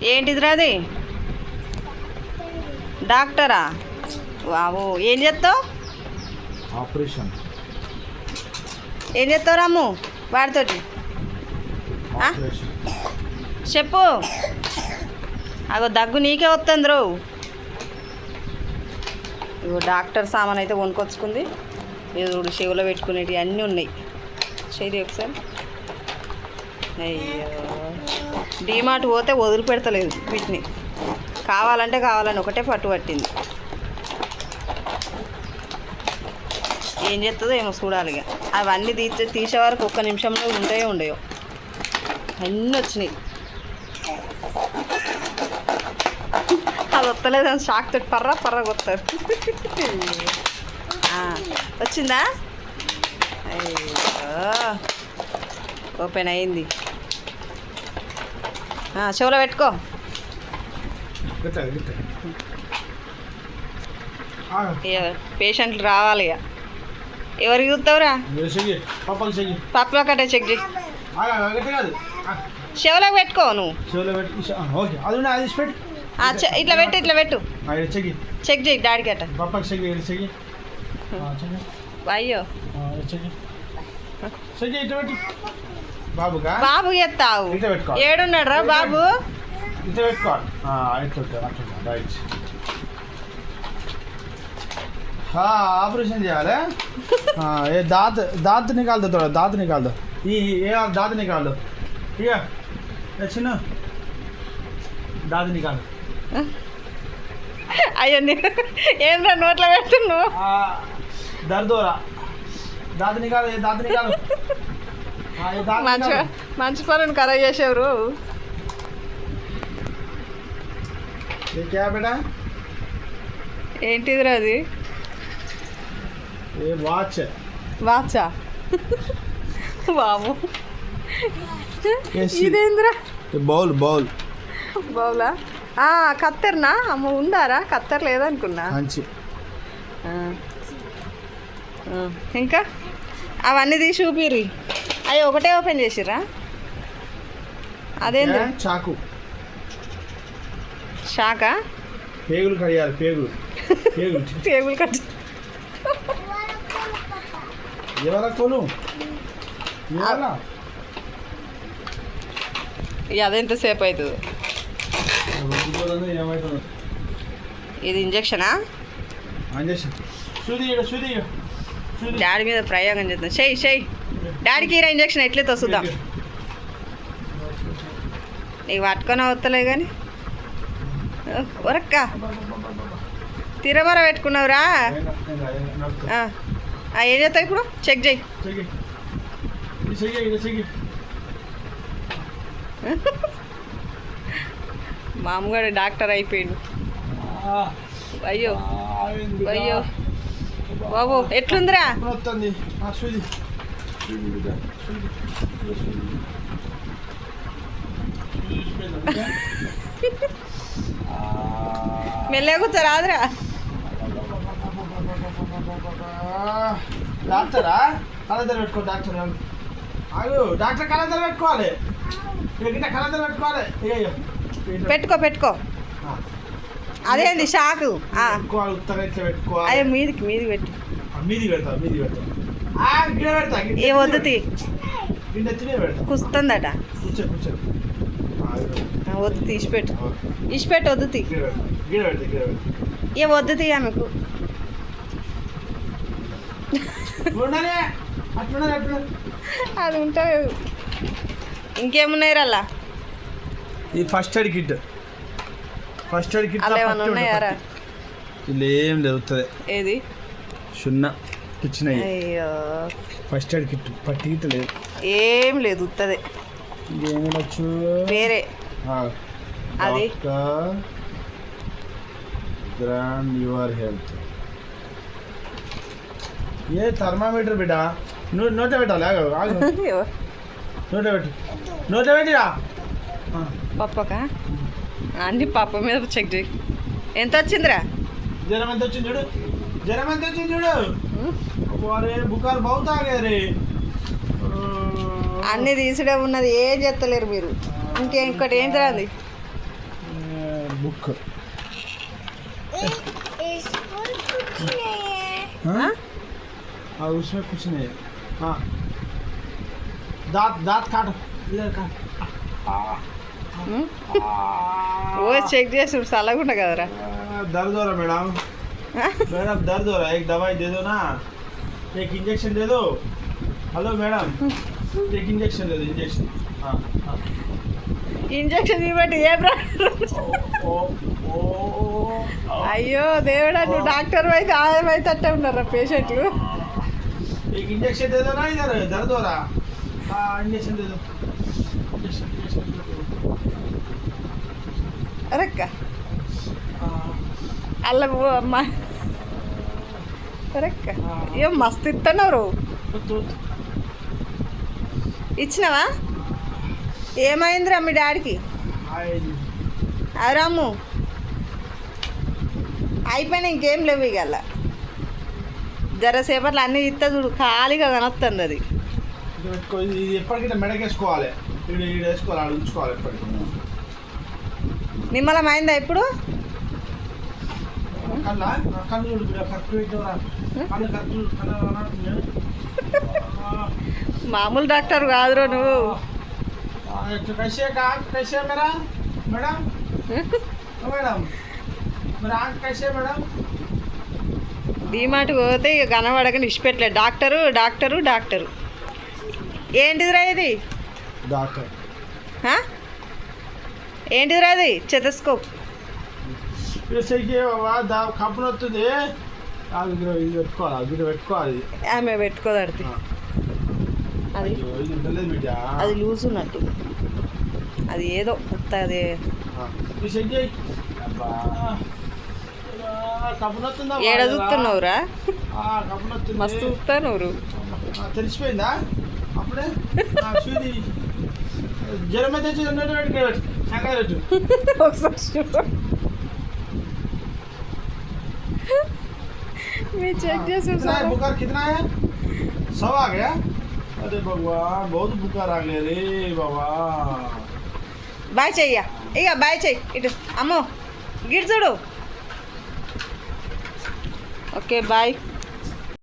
ఏంటిదిరా అది? డాక్టరా? వావు, ఏం చేస్తావు? ఆపరేషన్. ఏం చేస్తావు రాము వాడితోటి? ఆపరేషన్. చెప్పు. అగో దగ్గు నీకే వస్తుంది రో. ఇగో డాక్టర్ సామాన్ అయితే కొనుక్కొచ్చుకుంది. ఇది చెవులో పెట్టుకునేవి అన్నీ ఉన్నాయి. చేయి ఒకసారి. అయ్యో, డీమార్ట్ పోతే వదిలిపెడతలేదు వీటిని. కావాలని ఒకటే పట్టు పట్టింది. ఏం చేస్తుందో ఏమో చూడాలి. ఇక అవన్నీ తీసే వరకు ఒక్క నిమిషంలో ఉంటాయో ఉండయో అన్నీ వచ్చినాయి. అది వస్తలేదని షాక్ తోటి పర్రా కొత్తారు. వచ్చిందా? అయ్యో, ఓపెన్ అయింది. చెవులో పెట్టుకో. పేషెంట్లు రావాలి. ఇక ఎవరికి చూస్తావురా? పప్పులో కట్టే చెక్ చేయి. చెవులోకి పెట్టుకో నువ్వు. ఇట్లా పెట్టు చెక్ చేయి డాడీకి అట్ట. అయ్యో, బాబు ఎత్తావు. ఏడున్నాడు రా బాబు? ऑपरेशन చేయాలి. ये दांत निकाल दो, थोड़ा दांत निकाल दो. ये दांत निकाल दो. ठीक है, सुनो, दांत निकाल. అయ్యో, ఏం రా నోట్లో పెడుతున్నావు? दर्द हो रहा. दांत निकालो, ये दांत निकालो. మంచి పనులు ఖరాబ్ చేసేవారు. ये क्या बेटा? ఏంటిదిరా అది? ये वाच. వాచా? బాబు ఇదేంద్రా? బౌలా? కత్తెర్నా? అమ్మ ఉందారా కత్తెర? లేదనుకున్నా. ఇంకా అవన్నీ తీసి చూపిరి. అవి ఒకటే ఓపెన్ చేసిర్రా? అదేంద్ర? చాకు. షాకా? పేగులు కడియాలి. పేగులు కట్. అదెంతసేపు అవుతుంది? ఇది ఇంజక్షనా? డాడీ మీద ప్రయోగం చేద్దాం. చెయ్యి. డాడీకి ఇరా ఇంజక్షన్ ఎట్లయితే వస్తుందాం. నీకు పట్టుకొని వస్తలే కానీ ఒరక్క తిరమర పెట్టుకున్నావురా. ఏం చేస్తావు ఇప్పుడు? చెక్ చేయి. మామగారు డాక్టర్ అయిపోయాడు. అయ్యో బాబు, ఎట్లుందిరా? మెల్లగా కూర్చోరాదురా. డాక్టరా? కళ్ళద్దరు పెట్టుకో. డాక్టర్ కళ్ళద్దరు పెట్టుకోవాలి. కళ్ళద్దరు పెట్టుకోవాలి. పెట్టుకో. అదేంది షాకు? అదే మీదికి పెట్టు. ఏ వద్దు కుస్తుందట. వద్దు తీసిపెట్టు. వద్దు ఏ వద్దు తీయ మీకు. అది ఉంటుంది. ఇంకేమున్నాయి అలా? ఈ ఫస్ట్ ఎయిడ్ కిట్. అలా ఏమన్నా ఉన్నాయారా? ఇలా ఏం లేదు. ఏది? సున్నా ఇచ్చినాయి. అయ్యో, ఫస్ట్ ఎయిడ్ కిట్. పట్టి గిట్ లేదు, ఏం లేదు. ఉత్తదే. ఇంకేమొచ్చు వేరే అది grand your health. A thermometer బిడ్డ. నోట పెట్టాలి. నోట పెట్టిరా. పప్పకా? అన్ని పప్ప మీద చెక్ చేయి. ఎంత వచ్చిందిరా? జ్వరం ఎంత వచ్చింది చూడు. అరే బుకారు బహుతా రే. అన్నీ తీసుడే ఉన్నది. ఏం చేస్తలేరు మీరు. ఇంకొకటి ఏం తిరాది? बुक हाँ? और उसमें कुछ नहीं है हाँ दांत दांत काट इधर काट वो చెక్ చేసి చల్లగుండ కదరా दर्द हो रहा मैडम मैडम दर्द हो रहा है एक दवाई दे दो ना एक इंजेक्शन दे दो हेलो मैडम एक इंजेक्शन दे दो इंजेक्शन हाँ हाँ ఇంజక్షన్ ఇవ్వండి ఏ బ్రా ओ ओ అయ్యో దేవుడా నువ్వు డాక్టర్ అయితే ఆయమైతే అట్టే ఉన్నారా పేషెంట్లు एक इंजेक्शन दे दो ना इधर दर्द हो रहा हाँ इंजेक्शन दे दो इंजेक्शन इंजेक्शन दे दो అరక్క हाँ అల్ల అమ్మా అరక్క ఏం మస్తు ఇస్తున్నారు तो ఇచ్చినావా ఏమైందిరా మీ డాడీకి आए అవరాము అయిపోయినా ఇంకేం లేవు ఇక అలా జరసేపట్లో అన్నీ ఇస్తా చూడు ఖాళీగా కనొస్తుంది అది ఇది ఎప్పటికైనా మెడకేసుకోవాలి ఈడ ఈడ వేసుకోవాలి ఆడ ఉంచుకోవాలి ఎప్పటికీ నిమ్మలం అయిందా ఇప్పుడు కళ్ళ కళ్ళు చూడు బిడ్డ కరెక్ట్ పెట్టివరా కళ్ళు కరెక్ట్ చూడు కళ్ళు మామూలు డాక్టర్ కాదురో నువ్వు कैसे का कैसे मेरा मैडम मैडम मेरा आँख कैसे मैडम డీమార్ట్కి పోతే ఇక కనబడకని ఇష్టపెట్టలేదు డాక్టరు డాక్టరు డాక్టరు ఏంటిదిరా ఇది డాక్టర్ ఆ? ఏంటిదిరా ఇది చెతస్కోప్ సరికి కప్పున వస్తుంది ఇది పెట్టుకోవాలి ఇది పెట్టుకోవాలి ఆమె పెట్టుకోదడితే అది అయ్యో, ఇది ఉండలేదు బిడ్డ అది లూజ్ ఉన్నట్టు అది ఏదో కొత్త అది ఇది సెట్ చేయి అబ్బా కప్పున వస్తుందా ఏడ చూస్తున్నావురా కప్పున వస్తుంది మస్తు చూస్తాను తెలిసిపోయిందా అప్పుడే సూది జ్వరం అయితే పెట్టుకోవచ్చు సంకర పెట్టు ఒకసారి చూడు మీరు చెక్ చేసి कितना है बुखार कितना है 100 आ गया अरे भगवान बहुत बुखार आ गया रे बाबा బాయ్ చెయ్య ఇక బాయ్ చెయ్యి ఇటు అమ్మో గిట్ చూడు ఓకే బాయ్